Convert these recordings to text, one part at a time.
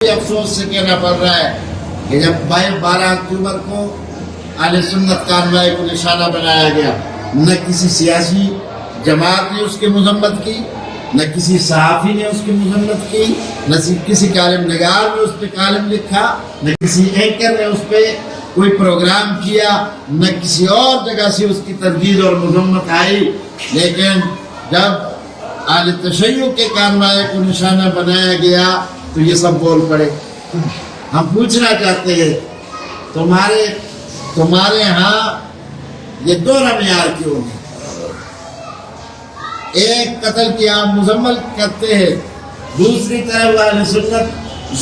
افسوس سے کہنا پڑ رہا ہے کہ جب 12 اکتوبر کو اہل سنت کارروائی کو نشانہ بنایا گیا، نہ کسی سیاسی جماعت نے اس کی مذمت کی، نہ کسی صحافی نے اس کی مذمت کی، نہ کسی کالم نگار نے اس پہ کالم لکھا، نہ کسی اینکر نے اس پہ کوئی پروگرام کیا، نہ کسی اور جگہ سے اس کی تردید اور مذمت آئی۔ لیکن جب اہل تشیع کے کارروائی کو نشانہ بنایا گیا تو یہ سب بول پڑے۔ ہم پوچھنا چاہتے ہیں تمہارے ہاں یہ دونوں معیار کیوں ہیں؟ ایک قتل کی آپ مزمل کرتے ہیں، دوسری طرف اہل سنت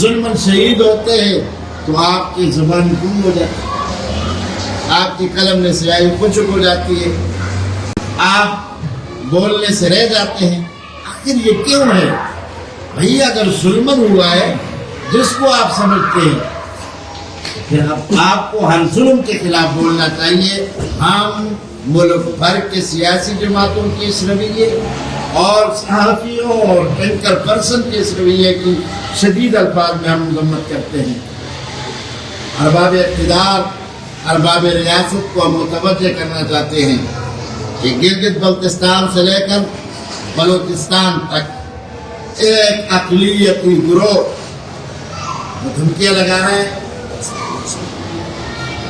ظلماً شہید ہوتے ہیں، تو آپ کی زبان گم ہو جاتی ہے، آپ کی قلم میں سیاہی خشک ہو جاتی ہے، آپ بولنے سے رہ جاتے ہیں۔ آخر یہ کیوں ہے بھئی؟ اگر ظلمن ہوا ہے جس کو آپ سمجھتے ہیں، پھر آپ کو ہر ظلم کے خلاف بولنا چاہیے۔ ہم ملک بھر کے سیاسی جماعتوں کے اس رویے اور صحافیوں اور اینکر پرسن کے اس رویے کی شدید الفاظ میں ہم مذمت کرتے ہیں۔ ارباب اقتدار، ارباب ریاست کو ہم متوجہ کرنا چاہتے ہیں کہ گلگت بلتستان سے لے کر بلوچستان تک ایک اقلیتی گروہ وہ دھمکیاں لگا رہے ہیں،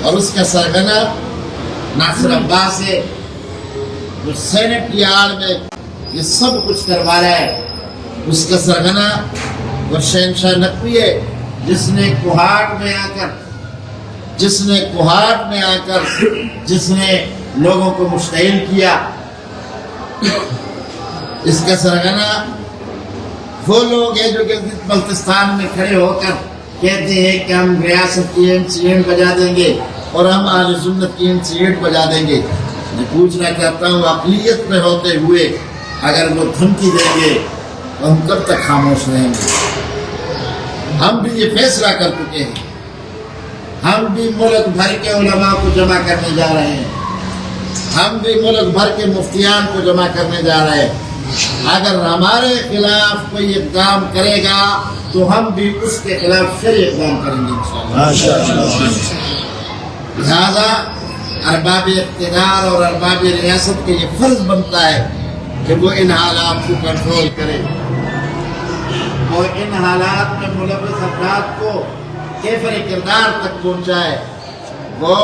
اور اس کا سرغنہ ناصر عباس ہے، جو سینٹ کی آڑ میں یہ سب کچھ کروا رہا ہے۔ اس کا سرغنہ وہ شہنشاہ نقوی ہے، جس نے کوہاٹ میں آ کر جس نے لوگوں کو مشتعل کیا۔ اس کا سرغنہ وہ لوگ ہیں جو گلگت بلتستان میں کھڑے ہو کر کہتے ہیں کہ ہم ریاست کی اینٹ بجا دیں گے اور ہم اہل سنت کی اینٹ بجا دیں گے۔ میں پوچھنا چاہتا ہوں اقلیت میں ہوتے ہوئے اگر وہ دھمکی دیں گے تو ہم کب تک خاموش رہیں گے؟ ہم بھی یہ فیصلہ کر چکے ہیں، ہم بھی ملک بھر کے علماء کو جمع کرنے جا رہے ہیں، ہم بھی ملک بھر کے مفتیان کو جمع کرنے جا رہے ہیں۔ اگر ہمارے خلاف کوئی اقدام کرے گا تو ہم بھی اس کے خلاف شرعی اقدام کریں گے انشاءاللہ۔ لہذا ارباب اقتدار اور ارباب ریاست کے یہ فرض بنتا ہے کہ وہ ان حالات کو کنٹرول کرے، اور ان حالات میں ملوث افراد کو کیفر کردار تک پہنچائے، وہ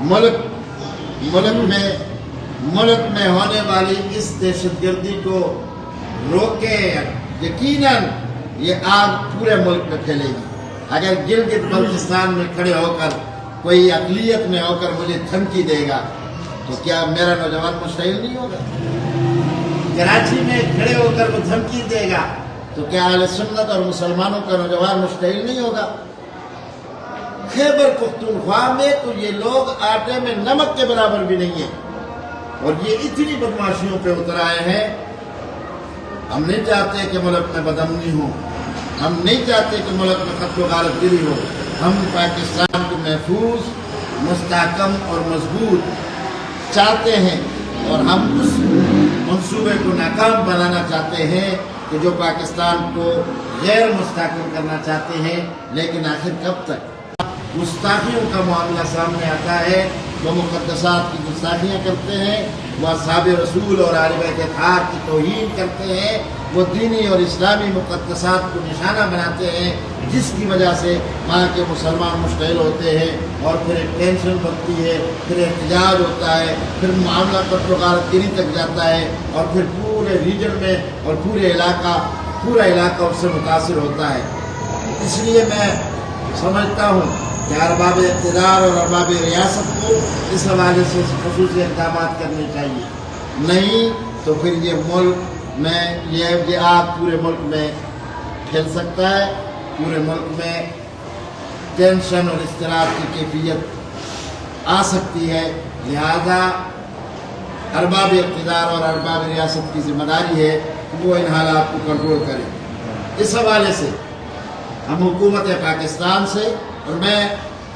ملک میں ہونے والی اس دہشت گردی کو روکے۔ یقیناً یہ آگ پورے ملک میں پھیلے گی۔ اگر گلگت بلتستان میں کھڑے ہو کر کوئی اقلیت میں ہو کر مجھے دھمکی دے گا تو کیا میرا نوجوان مشتعل نہیں ہوگا؟ کراچی میں کھڑے ہو کر وہ دھمکی دے گا تو کیا اہل سنت اور مسلمانوں کا نوجوان مشتعل نہیں ہوگا؟ خیبر پختونخوا میں تو یہ لوگ آٹے میں نمک کے برابر بھی نہیں ہیں، اور یہ اتنی بدمعاشیوں پہ اتر آئے ہیں۔ ہم نہیں چاہتے کہ ملک میں بدامنی ہو، ہم نہیں چاہتے کہ ملک میں قتل و غارت گری ہو۔ ہم پاکستان کو محفوظ، مستحکم اور مضبوط چاہتے ہیں، اور ہم اس منصوبے کو ناکام بنانا چاہتے ہیں کہ جو پاکستان کو غیر مستحکم کرنا چاہتے ہیں۔ لیکن آخر کب تک؟ گستاخیوں کا معاملہ سامنے آتا ہے، وہ مقدسات کی گستاخیاں کرتے ہیں، وہ اصحاب رسول اور آل بیت اطہار کی توہین کرتے ہیں، وہ دینی اور اسلامی مقدسات کو نشانہ بناتے ہیں، جس کی وجہ سے وہاں کے مسلمان مشتعل ہوتے ہیں، اور پھر ایک ٹینشن بنتی ہے، پھر احتجاج ہوتا ہے، پھر معاملہ قتل و غارت گری تک جاتا ہے، اور پھر پورے ریجن میں اور پورا علاقہ اس سے متاثر ہوتا ہے۔ اس لیے میں سمجھتا ہوں کہ ارباب اقتدار اور ارباب ریاست کو اس حوالے سے خصوصی اقدامات کرنے چاہیے، نہیں تو پھر یہ ملک میں یہ آگ پورے ملک میں پھیل سکتا ہے، پورے ملک میں ٹینشن اور اضطراب کی کیفیت آ سکتی ہے۔ لہذا ارباب اقتدار اور ارباب ریاست کی ذمہ داری ہے کہ وہ ان حالات کو کنٹرول کریں۔ اس حوالے سے ہم حکومت پاکستان سے، اور میں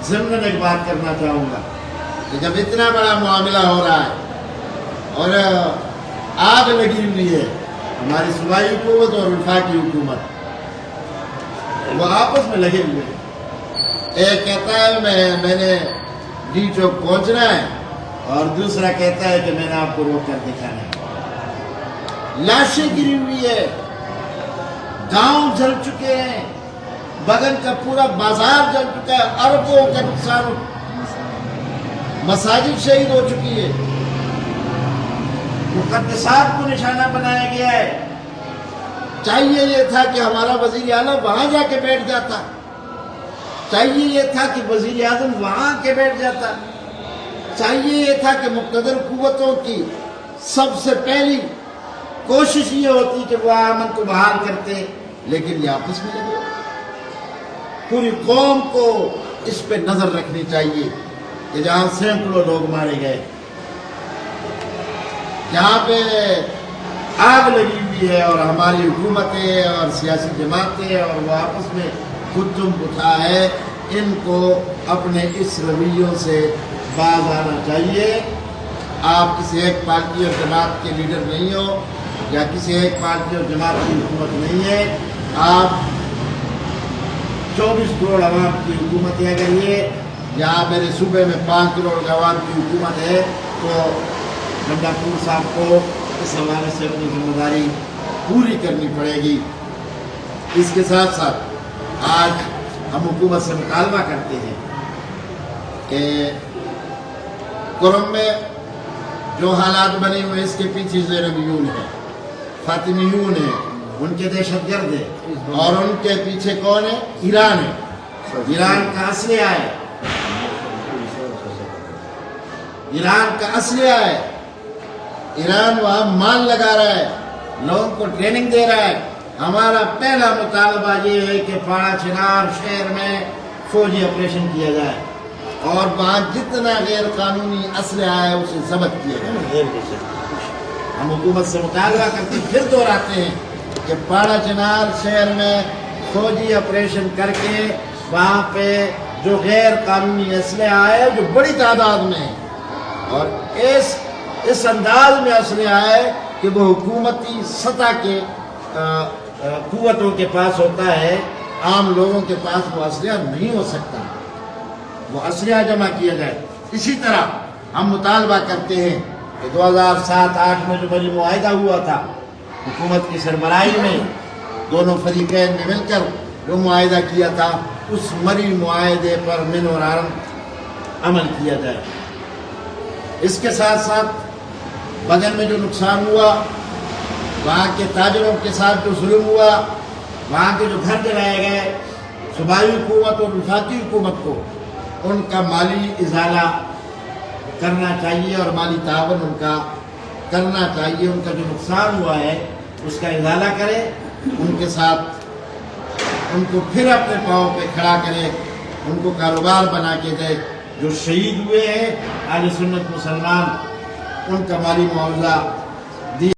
ضمن ایک بات کرنا چاہوں گا کہ جب اتنا بڑا معاملہ ہو رہا ہے اور آگ لگی ہوئی ہے ہماری صوبائی حکومت اور وفاقی حکومت، وہ آپس میں لگے ہوئے ہیں۔ ایک کہتا ہے میں نے ڈی چوک پہنچنا ہے، اور دوسرا کہتا ہے کہ میں نے آپ کو روک کر دکھانا ہے۔ لاشیں گری ہوئی ہے، گاؤں جل چکے ہیں، بغل کا پورا بازار جل چکا ہے، اربوں کا نقصان، مساجد شہید ہو چکی ہے، مقدسات کو نشانہ بنایا گیا ہے۔ چاہیے یہ تھا کہ ہمارا وزیر اعلیٰ وہاں جا کے بیٹھ جاتا، چاہیے یہ تھا کہ وزیر اعظم وہاں کے بیٹھ جاتا، چاہیے یہ تھا کہ مقتدر قوتوں کی سب سے پہلی کوشش یہ ہوتی کہ وہ امن کو بحال کرتے، لیکن یہ آپس میں لگے۔ پوری قوم کو اس پہ نظر رکھنی چاہیے کہ جہاں سینکڑوں لوگ مارے گئے، جہاں پہ آگ لگی ہوئی ہے، اور ہماری حکومتیں اور سیاسی جماعتیں اور وہ آپس میں خود تم اٹھا ہے، ان کو اپنے اس رویوں سے باز آنا چاہیے۔ آپ کسی ایک پارٹی اور جماعت کے لیڈر نہیں ہو، یا کسی ایک پارٹی اور جماعت کی حکومت نہیں ہے، آپ 24 کروڑ عوام کی حکومت ہے۔ اگر یہ یہاں میرے صوبے میں 5 کروڑ عوام کی حکومت ہے، تو گنڈا پور صاحب کو اس حوالے سے اپنی ذمہ داری پوری کرنی پڑے گی۔ اس کے ساتھ ساتھ آج ہم حکومت سے مطالبہ کرتے ہیں کہ کرم میں جو حالات بنے ہوئے اس کے پیچھے زیربیون ہے، فاطمیون ہے، ان کے دہشت گرد ہے، اور ان کے پیچھے کون ہے؟ ایران ہے۔ ایران کا اسلحہ ہے، ایران کا اسلحہ ہے، ایران وہاں مال لگا رہا ہے، لوگوں کو ٹریننگ دے رہا ہے۔ ہمارا پہلا مطالبہ یہ ہے کہ پاڑا چنار شہر میں فوجی آپریشن کیا جائے، اور وہاں جتنا غیر قانونی اسلحہ ہے اسے ضبط کیا جائے۔ ہم حکومت سے مطالبہ کرتے ہیں، پھر دہراتے ہیں کہ پاڑا چنار شہر میں فوجی آپریشن کر کے وہاں پہ جو غیر قانونی اسلحہ ہے، جو بڑی تعداد میں ہے، اور اس انداز میں اسلحہ ہے کہ وہ حکومتی سطح کے قوتوں کے پاس ہوتا ہے، عام لوگوں کے پاس وہ اسلحہ نہیں ہو سکتا، وہ اسلحہ جمع کیا جائے۔ اسی طرح ہم مطالبہ کرتے ہیں کہ 2007-8 میں جو بڑی معاہدہ ہوا تھا حکومت کی سربراہی میں، دونوں فریقین نے مل کر جو معاہدہ کیا تھا، اس مری معاہدے پر من اور عمل کیا جائے۔ اس کے ساتھ ساتھ بغل میں جو نقصان ہوا، وہاں کے تاجروں کے ساتھ جو ظلم ہوا، وہاں کے جو گھر جلائے گئے، صوبائی حکومت اور وفاقی حکومت کو ان کا مالی ازالہ کرنا چاہیے، اور مالی تعاون ان کا کرنا چاہیے۔ ان کا جو نقصان ہوا ہے اس کا ازالہ کرے، ان کے ساتھ ان کو پھر اپنے پاؤں پہ کھڑا کرے، ان کو کاروبار بنا کے دے۔ جو شہید ہوئے ہیں اہل سنت مسلمان، ان کا مالی معاوضہ